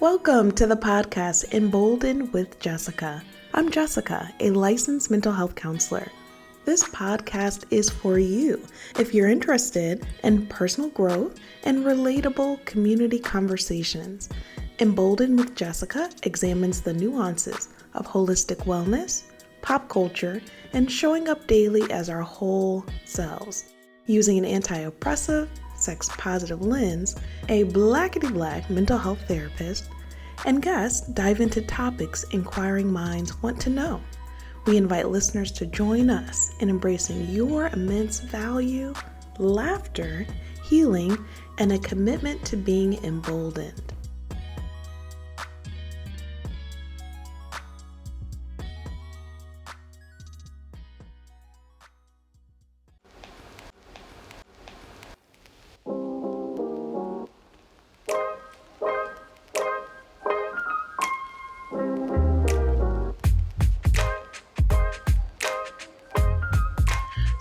Welcome to the podcast Emboldened with Jessica. I'm Jessica, a licensed mental health counselor. This podcast is for you if you're interested in personal growth and relatable community conversations. Emboldened with Jessica examines the nuances of holistic wellness, pop culture, and showing up daily as our whole selves. Using an anti-oppressive, sex-positive lens, a blackety-black mental health therapist, and guests dive into topics inquiring minds want to know. We invite listeners to join us in embracing your immense value, laughter, healing, and a commitment to being emboldened.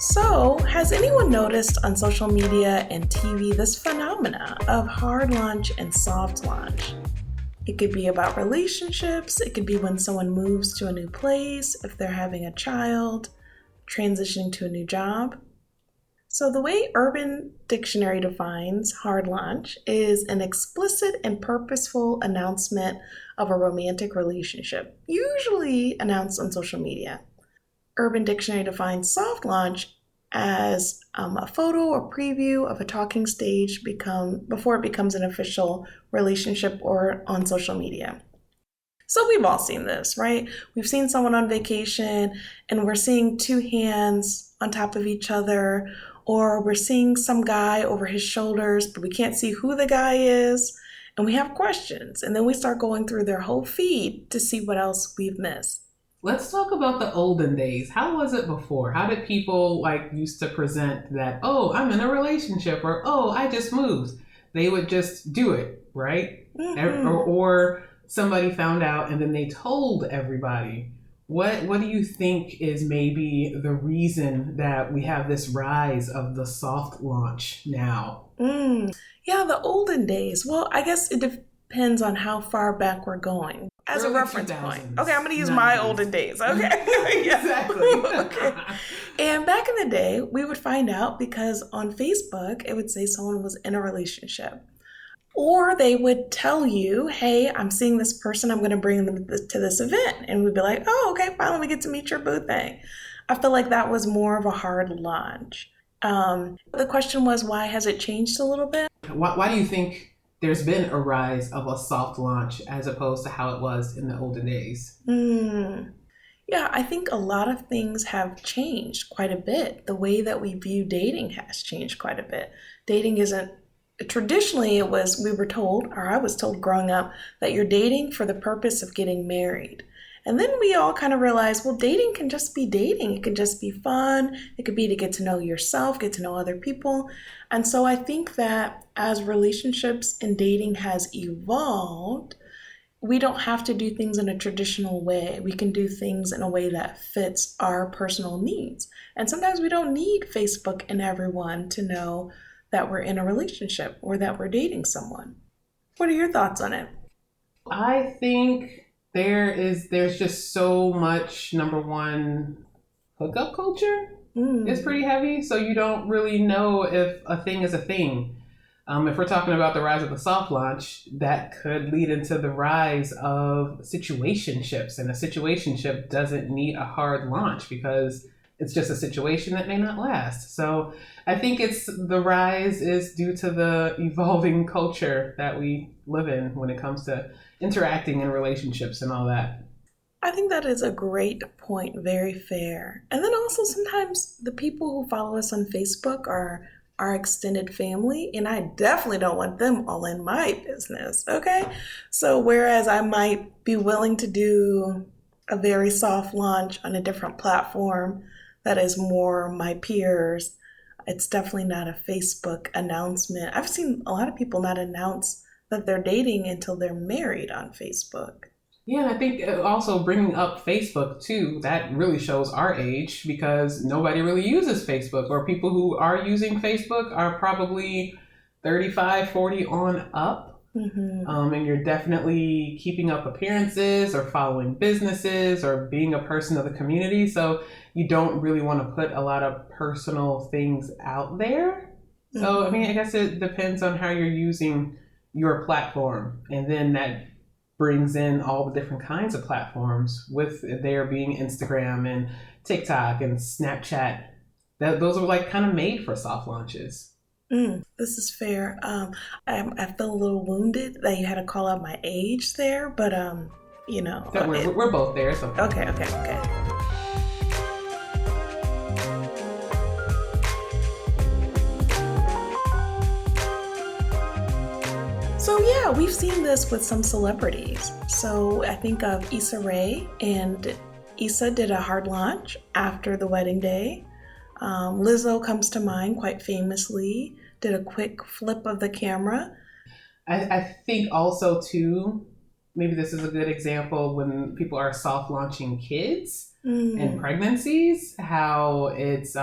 So, has anyone noticed on social media and TV this phenomena of hard launch and soft launch? It could be about relationships, it could be when someone moves to a new place, if they're having a child, transitioning to a new job. So the way Urban Dictionary defines hard launch is an explicit and purposeful announcement of a romantic relationship, usually announced on social media. Urban Dictionary defines soft launch as a photo or preview of a talking stage before it becomes an official relationship or on social media. So we've all seen this, right? We've seen someone on vacation and we're seeing two hands on top of each other, or we're seeing some guy over his shoulders, but we can't see who the guy is, and we have questions. And then we start going through their whole feed to see what else we've missed. Let's talk about the olden days. How was it before? How did people used to present that, oh, I'm in a relationship, or oh, I just moved? They would just do it, right? Mm-hmm. Or somebody found out and then they told everybody. What do you think is maybe the reason that we have this rise of the soft launch now? Yeah, the olden days. Well, I guess it depends on how far back we're going. As Early a reference 2000s, point. Okay, I'm going to use my olden days. Okay. Exactly. Okay. And back in the day, we would find out because on Facebook, it would say someone was in a relationship. Or they would tell you, hey, I'm seeing this person, I'm going to bring them to this event. And we'd be like, oh, okay, fine, we get to meet your boo thing. I feel like that was more of a hard launch. The question was, why has it changed a little bit? Why do you think there's been a rise of a soft launch as opposed to how it was in the olden days? Yeah, I think a lot of things have changed quite a bit. The way that we view dating has changed quite a bit. Dating isn't, traditionally we were told, or I was told growing up, that you're dating for the purpose of getting married. And then we all kind of realized, well, dating can just be dating. It can just be fun. It could be to get to know yourself, get to know other people. And so I think that as relationships and dating has evolved, we don't have to do things in a traditional way. We can do things in a way that fits our personal needs. And sometimes we don't need Facebook and everyone to know that we're in a relationship or that we're dating someone. What are your thoughts on it? I think there's just so much, number one, hookup culture is pretty heavy. So you don't really know if a thing is a thing. If we're talking about the rise of the soft launch, that could lead into the rise of situationships. And a situationship doesn't need a hard launch because it's just a situation that may not last. So I think the rise is due to the evolving culture that we live in when it comes to interacting in relationships and all that. I think that is a great point. Very fair. And then also sometimes the people who follow us on Facebook are our extended family, and I definitely don't want them all in my business, okay? So whereas I might be willing to do a very soft launch on a different platform that is more my peers, it's definitely not a Facebook announcement. I've seen a lot of people not announce that they're dating until they're married on Facebook. Yeah, I think also bringing up Facebook too, that really shows our age because nobody really uses Facebook, or people who are using Facebook are probably 35, 40 on up. And you're definitely keeping up appearances or following businesses or being a person of the community. So you don't really want to put a lot of personal things out there. So, I mean, I guess it depends on how you're using your platform. And then that brings in all the different kinds of platforms, with there being Instagram and TikTok and Snapchat. Those are like kind of made for soft launches. This is fair. I feel a little wounded that you had to call out my age there, but you know, we're both there. So okay. So yeah, we've seen this with some celebrities. So I think of Issa Rae, and Issa did a hard launch after the wedding day. Lizzo comes to mind quite famously, did a quick flip of the camera. I think also too, maybe this is a good example when people are soft launching kids and pregnancies, how it's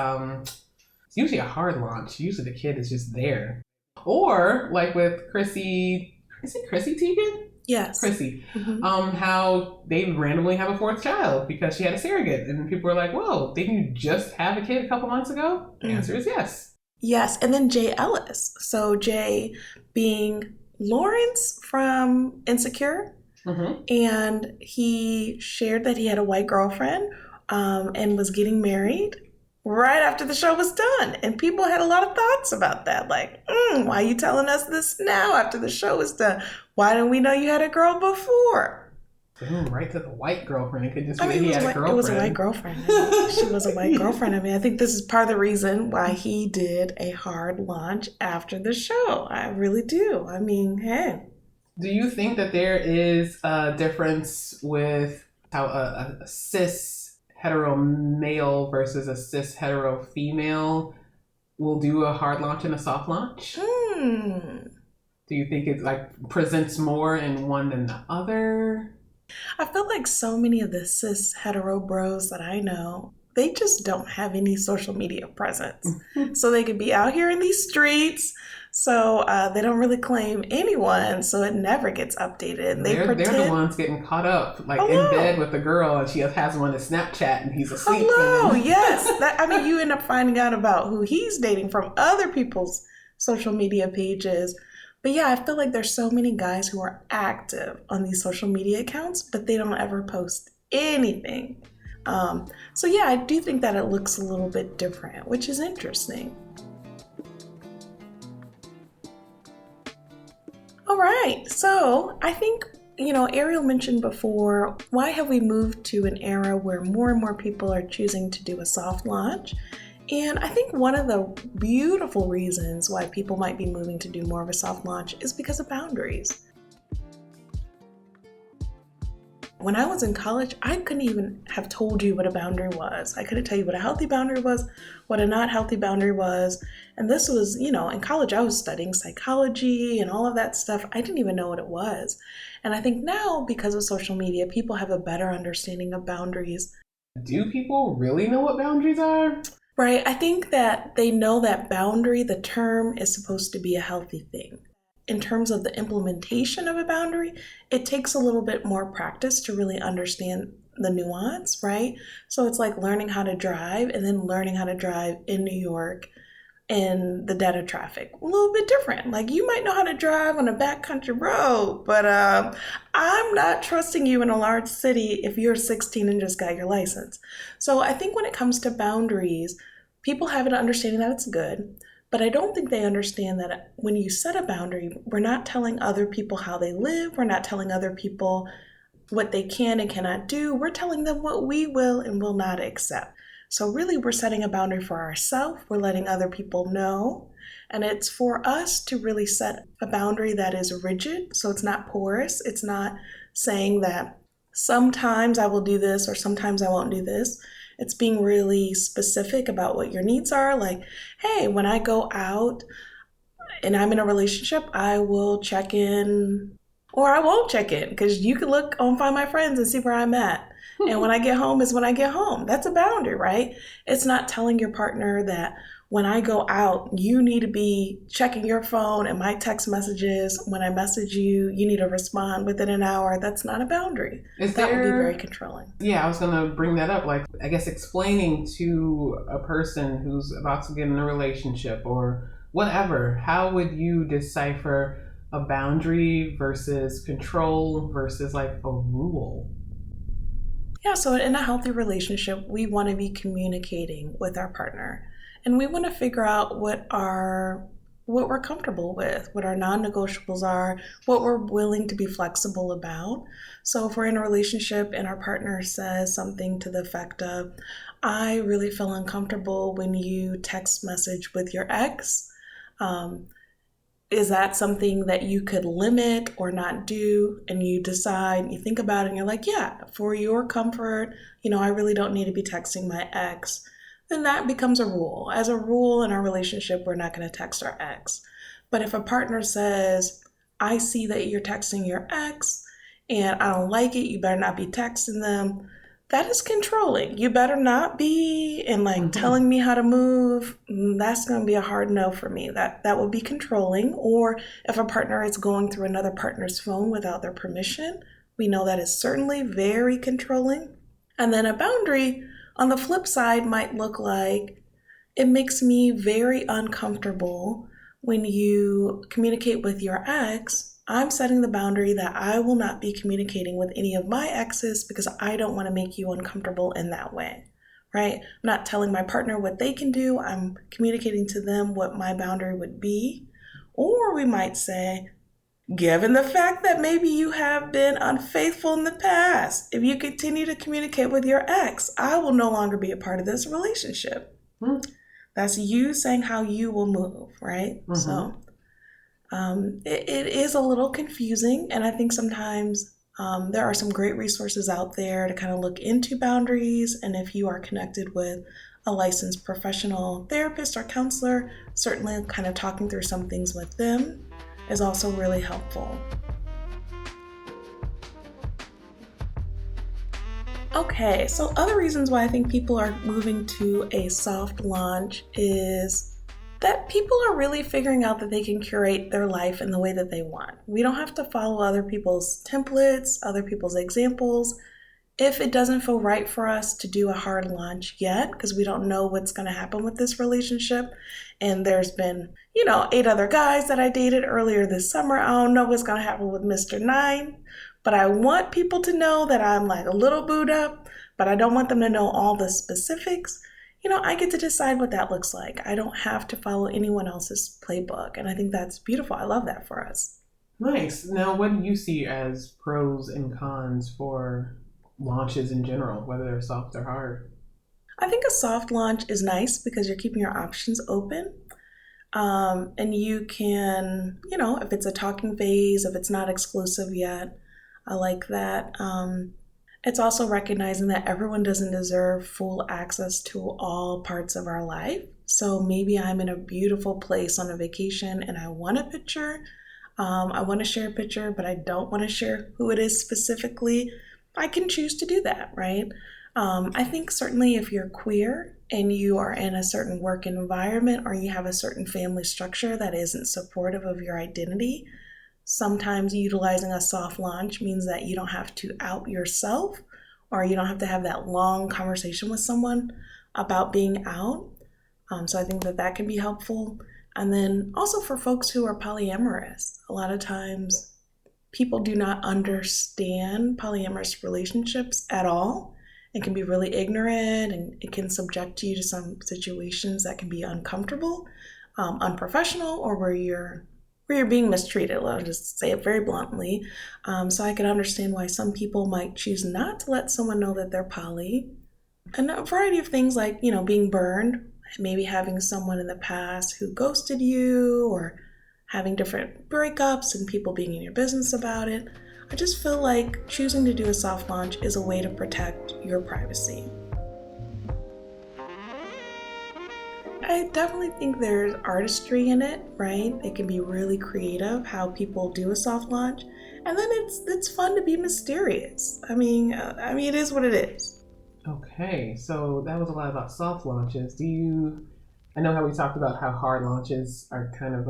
usually a hard launch. Usually the kid is just there. Or like with Chrissy, is it Chrissy Teigen? Yes. Chrissy. How they randomly have a fourth child because she had a surrogate. And people are like, whoa, didn't you just have a kid a couple months ago? The answer is yes. Yes. And then Jay Ellis. So Jay being Lawrence from Insecure. And he shared that he had a white girlfriend and was getting married right after the show was done. And people had a lot of thoughts about that. Like, why are you telling us this now after the show is done? Why didn't we know you had a girl before? Right to the white girlfriend. It could just be he had a girlfriend. It was a white girlfriend. She was a white girlfriend. I mean, I think this is part of the reason why he did a hard launch after the show. I really do. I mean, hey. Do you think that there is a difference with how a cis hetero male versus a cis hetero female will do a hard launch and a soft launch? Do you think it like presents more in one than the other? I feel like so many of the cis hetero bros that I know, they just don't have any social media presence. So they could be out here in these streets. So they don't really claim anyone, so it never gets updated. And they're the ones getting caught up, like in bed with the girl, and she has one to Snapchat, and he's asleep. Yes. You end up finding out about who he's dating from other people's social media pages. But yeah, I feel like there's so many guys who are active on these social media accounts, but they don't ever post anything. So yeah, I do think that it looks a little bit different, which is interesting. All right, so I think, Ariel mentioned before, why have we moved to an era where more and more people are choosing to do a soft launch? And I think one of the beautiful reasons why people might be moving to do more of a soft launch is because of boundaries. When I was in college, I couldn't even have told you what a boundary was. I couldn't tell you what a healthy boundary was, what a not healthy boundary was. And this was, in college, I was studying psychology and all of that stuff. I didn't even know what it was. And I think now, because of social media, people have a better understanding of boundaries. Do people really know what boundaries are? Right. I think that they know that boundary, the term, is supposed to be a healthy thing. In terms of the implementation of a boundary, it takes a little bit more practice to really understand the nuance, right? So it's like learning how to drive and then learning how to drive in New York in the dead of traffic. A little bit different. Like you might know how to drive on a backcountry road, but I'm not trusting you in a large city if you're 16 and just got your license. So I think when it comes to boundaries, people have an understanding that it's good. But I don't think they understand that when you set a boundary, we're not telling other people how they live. We're not telling other people what they can and cannot do. We're telling them what we will and will not accept. So really, we're setting a boundary for ourselves. We're letting other people know. And it's for us to really set a boundary that is rigid. So it's not porous. It's not saying that sometimes I will do this or sometimes I won't do this. It's being really specific about what your needs are. Like, hey, when I go out and I'm in a relationship, I will check in or I won't check in because you can look on Find My Friends and see where I'm at. And when I get home is when I get home. That's a boundary, right? It's not telling your partner that when I go out, you need to be checking your phone and my text messages. When I message you, you need to respond within an hour. That's not a boundary. That would be very controlling. Yeah, I was going to bring that up. Like, I guess explaining to a person who's about to get in a relationship or whatever, how would you decipher a boundary versus control versus like a rule? Yeah, so in a healthy relationship, we want to be communicating with our partner. And we want to figure out what we're comfortable with, what our non-negotiables are, what we're willing to be flexible about. So if we're in a relationship and our partner says something to the effect of, I really feel uncomfortable when you text message with your ex, is that something that you could limit or not do? And you decide, you think about it, and you're like, yeah, for your comfort, I really don't need to be texting my ex. Then that becomes a rule. As a rule in our relationship, we're not going to text our ex. But if a partner says, I see that you're texting your ex and I don't like it, you better not be texting them, that is controlling. You better not be, and telling me how to move, that's going to be a hard no for me. That would be controlling. Or if a partner is going through another partner's phone without their permission, we know that is certainly very controlling. And then a boundary, on the flip side, might look like, it makes me very uncomfortable when you communicate with your ex. I'm setting the boundary that I will not be communicating with any of my exes because I don't want to make you uncomfortable in that way, right? I'm not telling my partner what they can do. I'm communicating to them what my boundary would be. Or we might say, given the fact that maybe you have been unfaithful in the past, if you continue to communicate with your ex, I will no longer be a part of this relationship. That's you saying how you will move, right? So it is a little confusing, and I think sometimes there are some great resources out there to kind of look into boundaries, and if you are connected with a licensed professional therapist or counselor, certainly kind of talking through some things with them is also really helpful. Okay, so other reasons why I think people are moving to a soft launch is that people are really figuring out that they can curate their life in the way that they want. We don't have to follow other people's templates, other people's examples. If it doesn't feel right for us to do a hard launch yet, because we don't know what's going to happen with this relationship, and there's been, 8 other guys that I dated earlier this summer. I don't know what's going to happen with Mr. 9, but I want people to know that I'm like a little booed up, but I don't want them to know all the specifics. I get to decide what that looks like. I don't have to follow anyone else's playbook, and I think that's beautiful. I love that for us. Nice. Now, what do you see as pros and cons for launches in general, whether they're soft or hard? I think a soft launch is nice because you're keeping your options open. And you can, if it's a talking phase, if it's not exclusive yet, I like that. It's also recognizing that everyone doesn't deserve full access to all parts of our life. So maybe I'm in a beautiful place on a vacation and I want a picture. I want to share a picture, but I don't want to share who it is specifically. I can choose to do that, right? I think certainly if you're queer and you are in a certain work environment or you have a certain family structure that isn't supportive of your identity, sometimes utilizing a soft launch means that you don't have to out yourself or you don't have to have that long conversation with someone about being out. So I think that can be helpful. And then also for folks who are polyamorous, a lot of times people do not understand polyamorous relationships at all and can be really ignorant, and it can subject you to some situations that can be uncomfortable, unprofessional, or where you're being mistreated. I'll just say it very bluntly. So I can understand why some people might choose not to let someone know that they're poly. And a variety of things like, being burned, maybe having someone in the past who ghosted you, or having different breakups and people being in your business about it. I just feel like choosing to do a soft launch is a way to protect your privacy. I definitely think there's artistry in it, right? It can be really creative how people do a soft launch, and then it's fun to be mysterious. I mean, it is what it is. Okay, so that was a lot about soft launches. Do you I know how we talked about how hard launches are kind of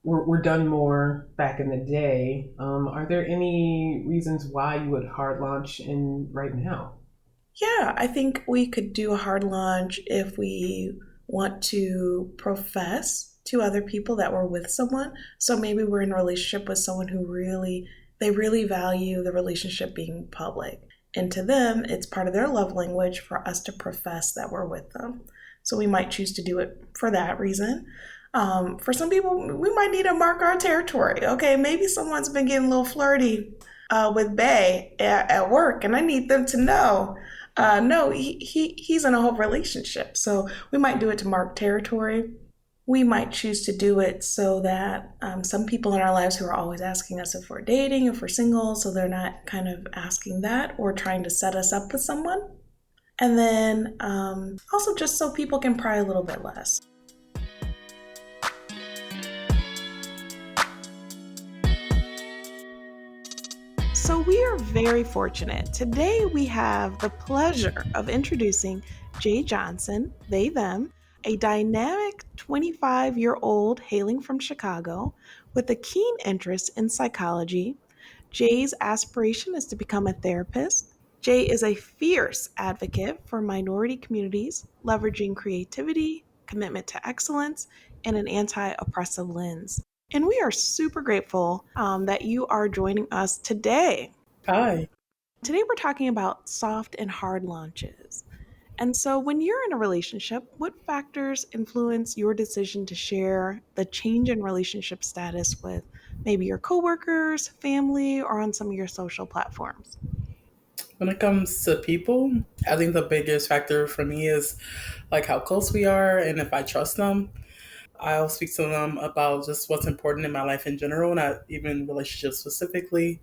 were done more back in the day. Are there any reasons why you would hard launch in right now? Yeah, I think we could do a hard launch if we want to profess to other people that we're with someone. So maybe we're in a relationship with someone who they really value the relationship being public. And to them, it's part of their love language for us to profess that we're with them. So we might choose to do it for that reason. For some people, we might need to mark our territory. Okay, maybe someone's been getting a little flirty with Bay at work, and I need them to know. No, he's in a whole relationship. So we might do it to mark territory. We might choose to do it so that some people in our lives who are always asking us if we're dating, if we're single, so they're not kind of asking that or trying to set us up with someone. And then also just so people can pry a little bit less. So we are very fortunate. Today we have the pleasure of introducing Jae Johnson, they, them, a dynamic 25-year-old hailing from Chicago with a keen interest in psychology. Jay's aspiration is to become a therapist. Jay is a fierce advocate for minority communities, leveraging creativity, commitment to excellence, and an anti oppressive lens. And we are super grateful that you are joining us today. Hi. Today, we're talking about soft and hard launches. And so, when you're in a relationship, what factors influence your decision to share the change in relationship status with maybe your coworkers, family, or on some of your social platforms? When it comes to people, I think the biggest factor for me is like how close we are and if I trust them. I'll speak to them about just what's important in my life in general, not even relationships specifically.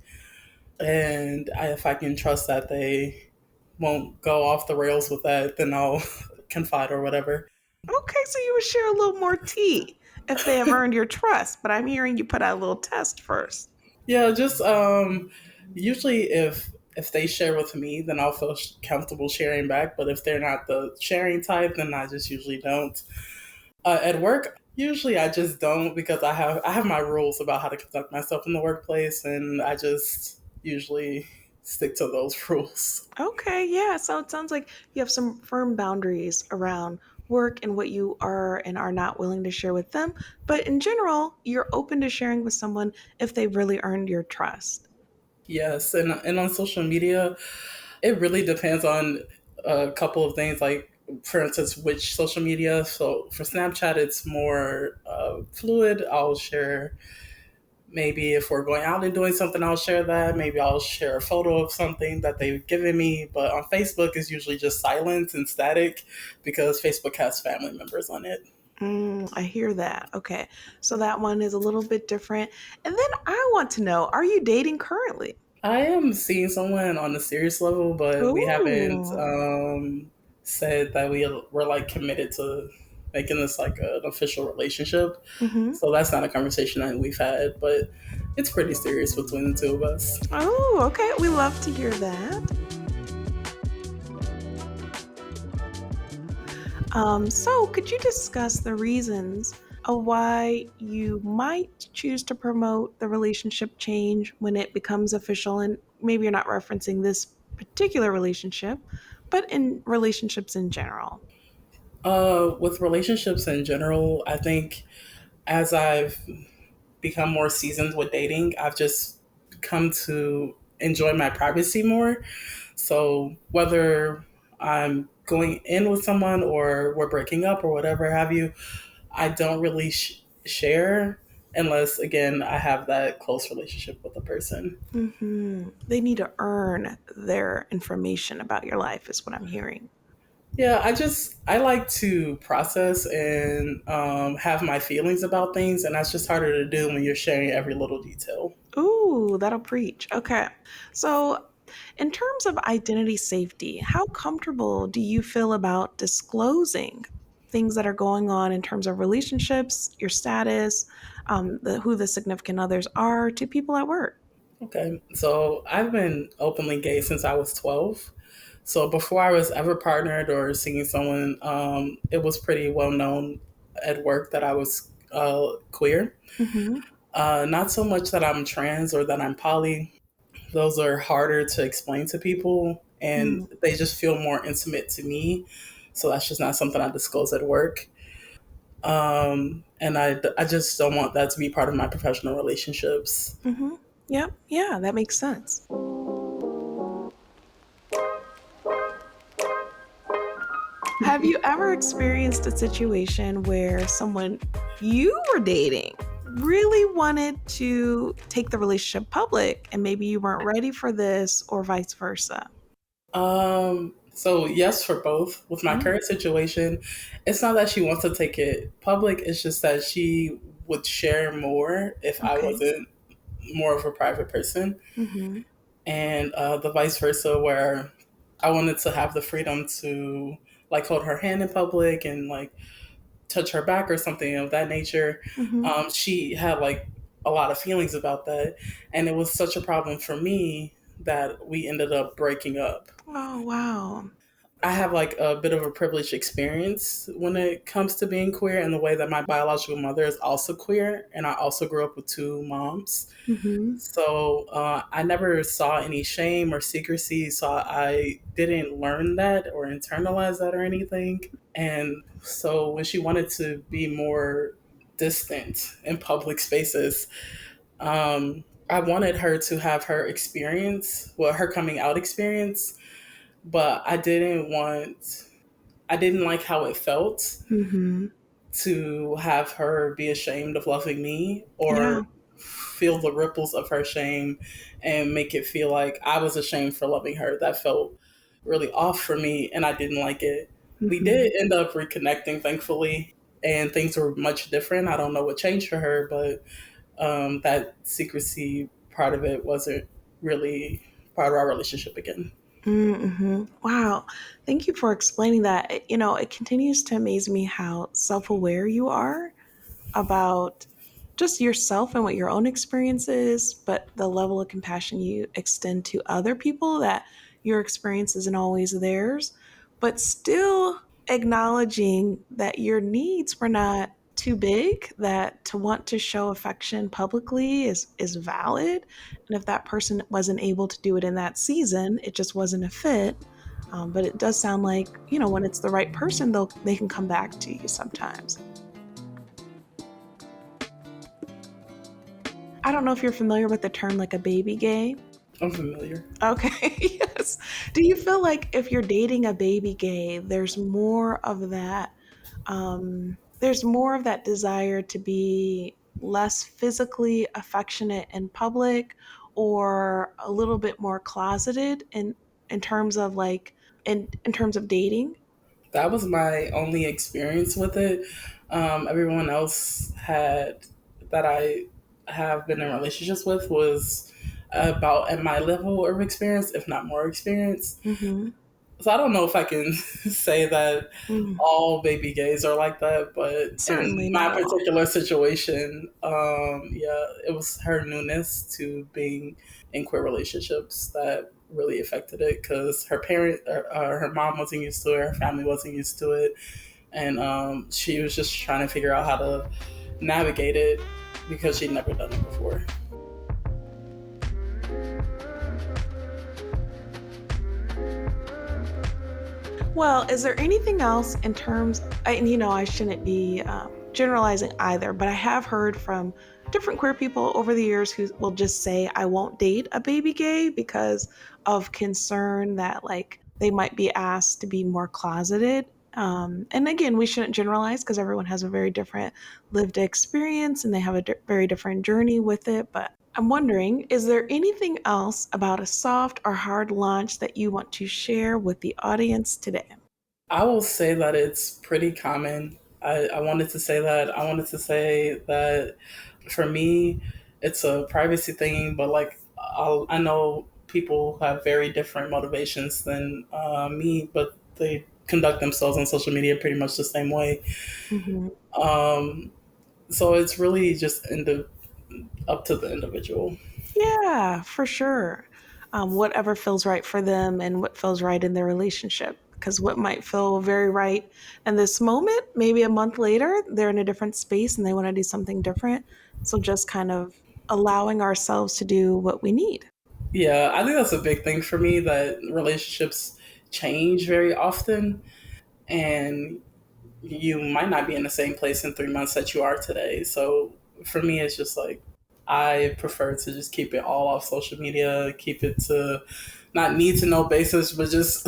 And if I can trust that they won't go off the rails with that, then I'll confide or whatever. Okay, so you would share a little more tea if they have earned your trust, but I'm hearing you put out a little test first. Yeah, just usually if they share with me, then I'll feel comfortable sharing back. But if they're not the sharing type, then I just usually don't. At work, usually I just don't because I have my rules about how to conduct myself in the workplace, and I just usually stick to those rules. Okay, yeah. So it sounds like you have some firm boundaries around work and what you are and are not willing to share with them. But in general, you're open to sharing with someone if they've really earned your trust. Yes, and on social media, it really depends on a couple of things. Like for instance, which social media. So for Snapchat, it's more fluid. I'll share. Maybe if we're going out and doing something, I'll share that. Maybe I'll share a photo of something that they've given me. But on Facebook, it's usually just silence and static because Facebook has family members on it. I hear that. Okay. So that one is a little bit different. And then I want to know, are you dating currently? I am seeing someone on a serious level, but we haven't Ooh. said that we're like committed to making this like an official relationship. Hmm. So that's not a conversation that we've had, but it's pretty serious between the two of us. Oh, okay. We love to hear that. So, could you discuss the reasons of why you might choose to promote the relationship change when it becomes official? And maybe you're not referencing this particular relationship, but in relationships in general. With relationships in general, I think as I've become more seasoned with dating, I've just come to enjoy my privacy more. So whether I'm going in with someone or we're breaking up or whatever have you, I don't really share unless, again, I have that close relationship with the person. They need to earn their information about your life, is what I'm hearing. Yeah, I like to process and have my feelings about things, and that's just harder to do when you're sharing every little detail. Ooh, that'll preach. Okay. So, in terms of identity safety, how comfortable do you feel about disclosing things that are going on in terms of relationships, your status, who the significant others are to people at work? Okay, so I've been openly gay since I was 12. So before I was ever partnered or seeing someone, it was pretty well known at work that I was queer. Mm-hmm. Not so much that I'm trans or that I'm poly. Those are harder to explain to people, and Mm. they just feel more intimate to me. So that's just not something I disclose at work. And I just don't want that to be part of my professional relationships. Mm-hmm. Yep. Yeah, that makes sense. Have you ever experienced a situation where someone you were dating really wanted to take the relationship public and maybe you weren't ready for this or vice versa? So yes, for both. With my Mm. current situation, it's not that she wants to take it public. It's just that she would share more if I Okay. wasn't more of a private person, Mm-hmm. and the vice versa, where I wanted to have the freedom to like hold her hand in public and like touch her back or something of that nature. Mm-hmm. She had like a lot of feelings about that, and it was such a problem for me that we ended up breaking up. Oh, wow. I have like a bit of a privileged experience when it comes to being queer in the way that my biological mother is also queer, and I also grew up with two moms. Mm-hmm. So I never saw any shame or secrecy, so I didn't learn that or internalize that or anything. And so when she wanted to be more distant in public spaces, I wanted her to have her experience, well, her coming out experience, but I didn't like how it felt Mm-hmm. to have her be ashamed of loving me Yeah. or feel the ripples of her shame and make it feel like I was ashamed for loving her. That felt really off for me and I didn't like it. We Mm-hmm. did end up reconnecting, thankfully, and things were much different. I don't know what changed for her, but that secrecy part of it wasn't really part of our relationship again. Mm-hmm. Wow. Thank you for explaining that. It continues to amaze me how self aware you are about just yourself and what your own experience is, but the level of compassion you extend to other people that your experience isn't always theirs, but still acknowledging that your needs were not too big, that to want to show affection publicly is valid. And if that person wasn't able to do it in that season, it just wasn't a fit. But it does sound like, when it's the right person, they can come back to you sometimes. I don't know if you're familiar with the term like a baby gay. I'm familiar. Okay, yes. Do you feel like if you're dating a baby gay, there's more of that desire to be less physically affectionate in public or a little bit more closeted in terms of like in terms of dating? That was my only experience with it. Everyone else had that I have been in relationships with was about at my level of experience, if not more experience. Mm-hmm. So I don't know if I can say that Mm, all baby gays are like that, but in certainly my not all. particular situation, yeah, it was her newness to being in queer relationships that really affected it because her mom wasn't used to it, her family wasn't used to it, and she was just trying to figure out how to navigate it because she'd never done it before. Well, is there anything else in terms, and I shouldn't be generalizing either, but I have heard from different queer people over the years who will just say, I won't date a baby gay because of concern that, like, they might be asked to be more closeted. And again, we shouldn't generalize because everyone has a very different lived experience and they have a very different journey with it. But I'm wondering, is there anything else about a soft or hard launch that you want to share with the audience today? I will say that it's pretty common. I wanted to say that. I wanted to say that for me, it's a privacy thing, but like I know people have very different motivations than me, but they conduct themselves on social media pretty much the same way. Hmm. Um, so it's really just up to the individual. Yeah, for sure. whatever feels right for them and what feels right in their relationship. Because what might feel very right in this moment, maybe a month later, they're in a different space and they want to do something different. So just kind of allowing ourselves to do what we need. Yeah, I think that's a big thing for me, that relationships change very often. And you might not be in the same place in 3 months that you are today. So for me, it's just like, I prefer to just keep it all off social media, keep it to not need to know basis, but just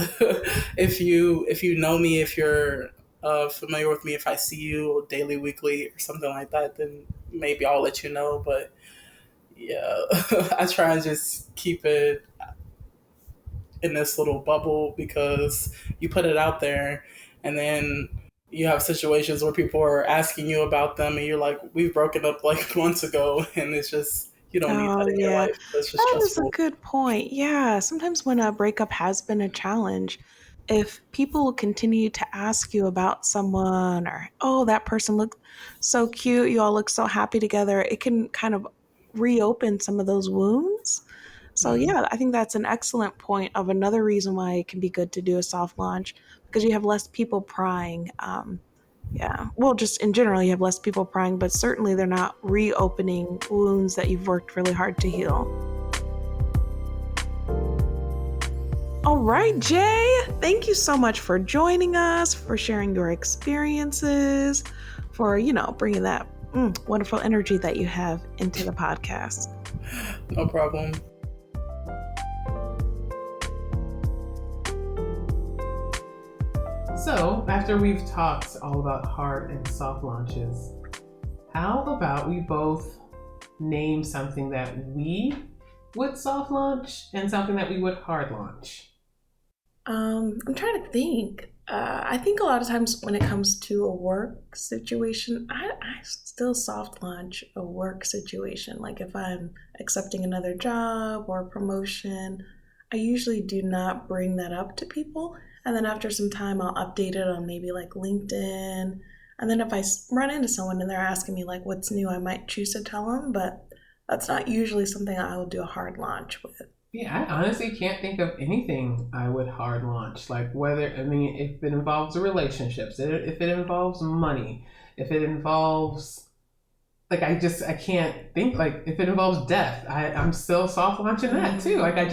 if you know me, if you're familiar with me, if I see you daily, weekly, or something like that, then maybe I'll let you know. But yeah, I try and just keep it in this little bubble, because you put it out there and then you have situations where people are asking you about them and you're like, we've broken up like months ago, and it's just, you don't need Oh, that in your yeah. life. That's just That is a stressful. good point. Yeah. Sometimes when a breakup has been a challenge, if people continue to ask you about someone or, oh, that person looked so cute, you all look so happy together, it can kind of reopen some of those wounds. So, Mhm. yeah, I think that's an excellent point of another reason why it can be good to do a soft launch because you have less people prying. Yeah. Well, just in general, you have less people prying, but certainly they're not reopening wounds that you've worked really hard to heal. All right, Jay, thank you so much for joining us, for sharing your experiences, for, bringing that wonderful energy that you have into the podcast. No problem. So, after we've talked all about hard and soft launches, how about we both name something that we would soft launch and something that we would hard launch? I'm trying to think. I think a lot of times when it comes to a work situation, I still soft launch a work situation. Like if I'm accepting another job or promotion, I usually do not bring that up to people. And then after some time, I'll update it on maybe like LinkedIn. And then if I run into someone and they're asking me like what's new, I might choose to tell them, but that's not usually something I will do a hard launch with. Yeah, I honestly can't think of anything I would hard launch. Like if it involves relationships, if it involves money, if it involves, like, I can't think, like, if it involves death, I'm still soft launching that too. Like, I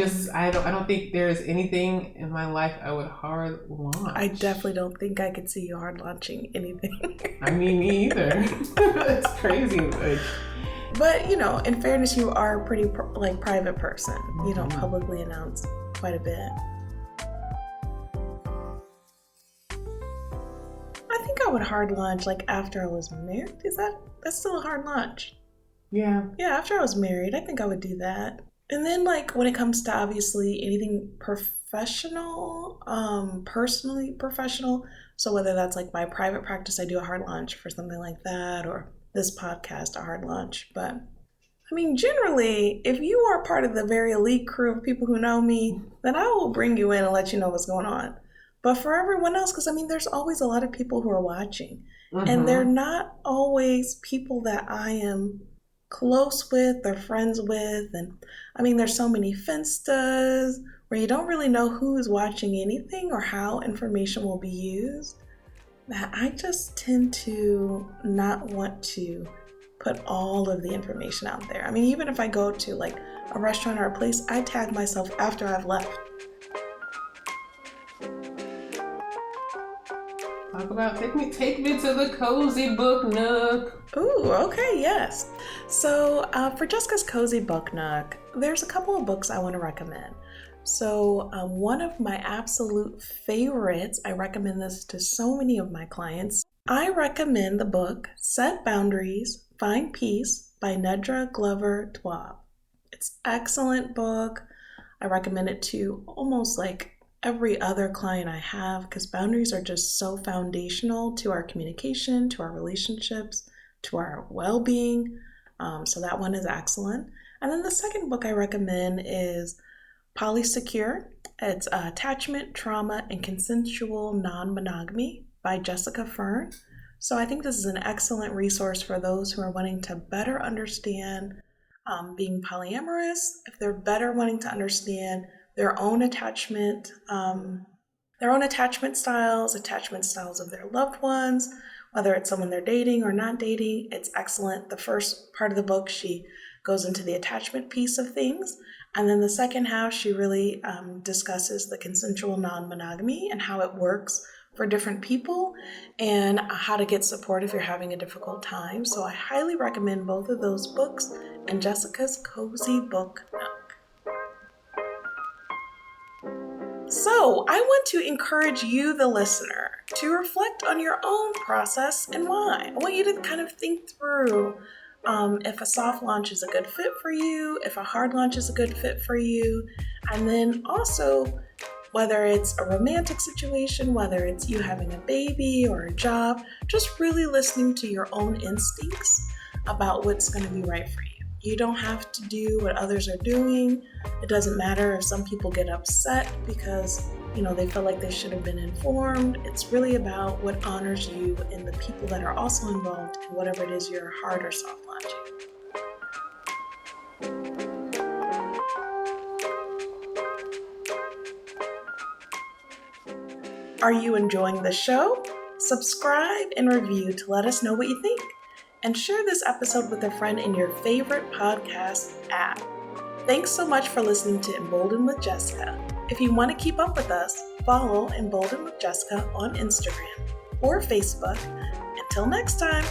don't think there's anything in my life I would hard launch. I definitely don't think I could see you hard launching anything. I mean, me either. It's crazy. Like, But, in fairness, you are a pretty private person. You don't publicly announce quite a bit. I think I would hard launch like after I was married. That's still a hard launch? yeah. Yeah, after I was married, I think I would do that. And then like when it comes to obviously anything professional, personally professional. So whether that's like my private practice, I do a hard launch for something like that, or this podcast, a hard launch. But I mean, generally, if you are part of the very elite crew of people who know me, then I will bring you in and let you know what's going on. But for everyone else, because I mean, there's always a lot of people who are watching, and they're not always people that I am close with or friends with. And I mean, there's so many finstas where you don't really know who's watching anything or how information will be used, that I just tend to not want to put all of the information out there. I mean, even if I go to like a restaurant or a place, I tag myself after I've left. Talk about take me to the cozy book nook. Ooh, okay, yes. So for Jessica's Cozy Book Nook, there's a couple of books I want to recommend. So one of my absolute favorites, I recommend this to so many of my clients. I recommend the book Set Boundaries, Find Peace by Nedra Glover Twab. It's an excellent book. I recommend it to almost like every other client I have because boundaries are just so foundational to our communication, to our relationships, to our well-being. So that one is excellent. And then the second book I recommend is Polysecure. It's Attachment, Trauma, and Consensual Non-Monogamy by Jessica Fern. So I think this is an excellent resource for those who are wanting to better understand being polyamorous, if they're better wanting to understand their own attachment styles of their loved ones, whether it's someone they're dating or not dating. It's excellent. The first part of the book, she goes into the attachment piece of things. And then the second half, she really discusses the consensual non-monogamy and how it works for different people and how to get support if you're having a difficult time. So I highly recommend both of those books and Jessica's cozy book, Nook. So I want to encourage you, the listener, to reflect on your own process and why. I want you to kind of think through if a soft launch is a good fit for you, if a hard launch is a good fit for you, and then also whether it's a romantic situation, whether it's you having a baby or a job, just really listening to your own instincts about what's going to be right for you. You don't have to do what others are doing. It doesn't matter if some people get upset because, they feel like they should have been informed. It's really about what honors you and the people that are also involved in whatever it is you're hard or soft launching. Are you enjoying the show? Subscribe and review to let us know what you think. And share this episode with a friend in your favorite podcast app. Thanks so much for listening to Emboldened with Jessica. If you want to keep up with us, follow Emboldened with Jessica on Instagram or Facebook. Until next time.